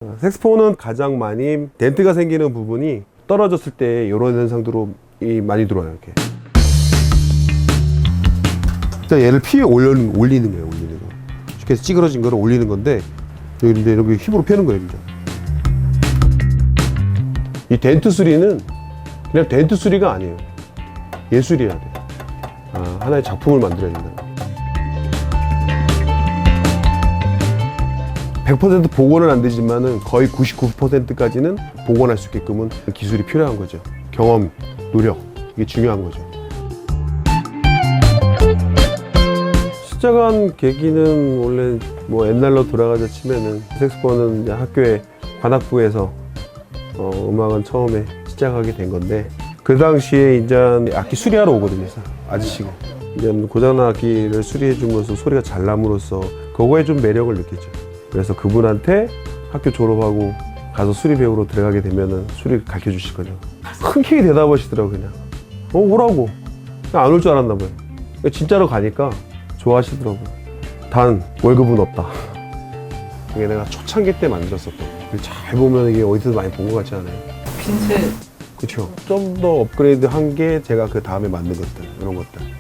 색스폰은 가장 많이 덴트가 생기는 부분이 떨어졌을 때 이런 현상들로 많이 들어와요. 이렇게. 자, 얘를 피에 올리는 거예요. 올리는 거. 이렇게 해서 찌그러진 거를 올리는 건데 여기 힘으로 펴는 거예요. 이제. 이 덴트 수리는 그냥 덴트 수리가 아니에요. 예술이어야 돼요. 하나의 작품을 만들어야 된다. 100% 복원은 안 되지만은 거의 99%까지는 복원할 수 있게끔은 기술이 필요한 거죠. 경험, 노력, 이게 중요한 거죠. 시작한 계기는 원래 뭐 옛날로 돌아가자 치면은 색스폰은 이제 학교에 관악부에서 음악은 처음에 시작하게 된 건데 그 당시에 이제 악기 수리하러 오거든요. 아저씨가 이제 고장난 악기를 수리해 줌으로써 소리가 잘 남으로써 그거에 좀 매력을 느꼈죠. 그래서 그분한테 학교 졸업하고 가서 수리 배우러 들어가게 되면은 수리 가르쳐 주실 거죠. 흔쾌히 대답하시더라고요. 그냥 오라고. 안 올 줄 알았나 봐요. 진짜로 가니까 좋아하시더라고요. 단 월급은 없다. 이게 내가 초창기 때 만들었었던. 잘 보면 이게 어디서 많이 본 것 같지 않아요? 핀셋. 그렇죠. 좀 더 업그레이드 한 게 제가 그 다음에 만든 것들, 이런 것들.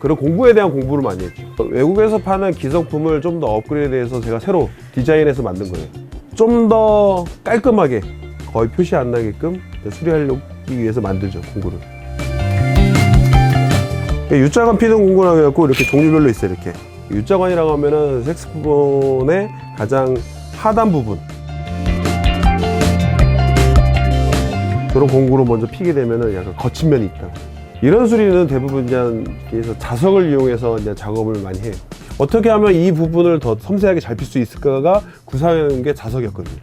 그런 공부에 대한 공부를 많이 했죠. 외국에서 파는 기성품을 좀 더 업그레이드해서 제가 새로 디자인해서 만든 거예요. 좀 더 깔끔하게 거의 표시 안 나게끔 수리하기 위해서 만들죠, 공구를. U자관 피는 공구라고 해갖고 이렇게 종류별로 있어요. 이렇게 U자관이라고 하면은 색스폰의 가장 하단 부분, 그런 공구로 먼저 피게 되면은 약간 거친 면이 있다. 이런 수리는 대부분 이제 자석을 이용해서 이제 작업을 많이 해요. 어떻게 하면 이 부분을 더 섬세하게 잘 필 수 있을까가 구상한 게 자석이었거든요.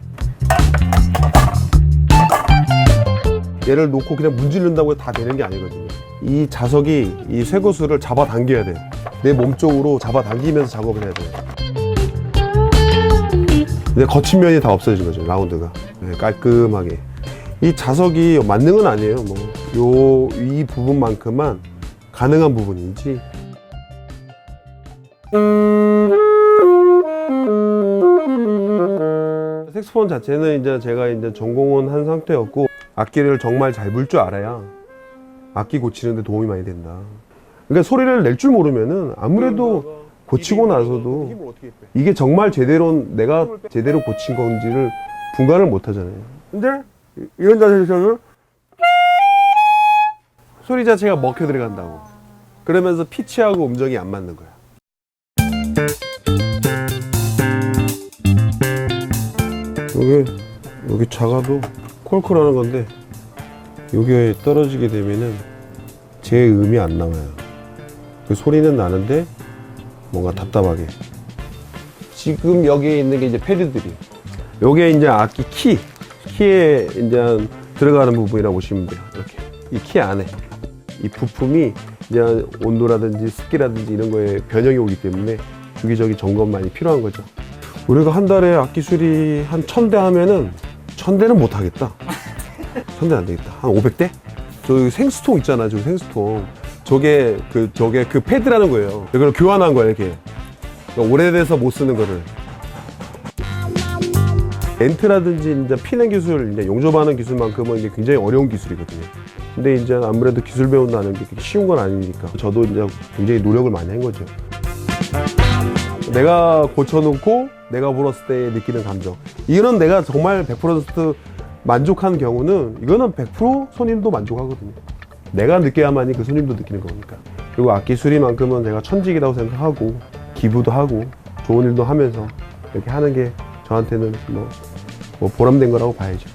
얘를 놓고 그냥 문지른다고 해서 다 되는 게 아니거든요. 이 자석이 이 쇠구슬을 잡아당겨야 돼요. 내 몸 쪽으로 잡아당기면서 작업을 해야 돼요. 근데 거친 면이 다 없어진 거죠, 라운드가. 네, 깔끔하게. 이 자석이 맞는 건 아니에요. 이 부분만큼만 가능한 부분인지. 색스폰 자체는 이제 제가 이제 전공은 한 상태였고 악기를 정말 잘 불 줄 알아야 악기 고치는데 도움이 많이 된다. 그러니까 소리를 낼 줄 모르면은 아무래도 고치고 나서도 이게 정말 내가 제대로 고친 건지를 분간을 못 하잖아요. 근데 이런 자세에서는 소리 자체가 먹혀 들어간다고. 그러면서 피치하고 음정이 안 맞는 거야. 여기 작아도 콜콜하는 건데 여기에 떨어지게 되면은 제 음이 안 나와요. 그 소리는 나는데 뭔가 답답하게. 지금 여기에 있는 게 이제 패드들이. 요게 이제 악기 키에 이제 들어가는 부분이라고 보시면 돼요. 이렇게 이 키 안에 이 부품이 이제 온도라든지 습기라든지 이런 거에 변형이 오기 때문에 주기적인 점검 많이 필요한 거죠. 우리가 한 달에 악기 수리 한 1000대 하면은 1000대는 못 하겠다. 1000대 안 되겠다. 한 500대? 저 생수통 있잖아, 저 생수통. 저게 그 패드라는 거예요. 이걸 교환한 거예요, 이렇게. 그러니까 오래돼서 못 쓰는 거를. 덴트라든지 이제 피는 기술, 이제 용접하는 기술만큼은 이제 굉장히 어려운 기술이거든요. 근데 이제 아무래도 기술 배운다는 게 그렇게 쉬운 건 아니니까 저도 이제 굉장히 노력을 많이 한 거죠. 내가 고쳐놓고 내가 불었을 때 느끼는 감정. 이거는 내가 정말 100% 만족한 경우는 이거는 100% 손님도 만족하거든요. 내가 느껴야만이 그 손님도 느끼는 거니까. 그리고 악기 수리만큼은 제가 천직이라고 생각하고 기부도 하고 좋은 일도 하면서 이렇게 하는 게 저한테는 뭐 보람된 거라고 봐야죠.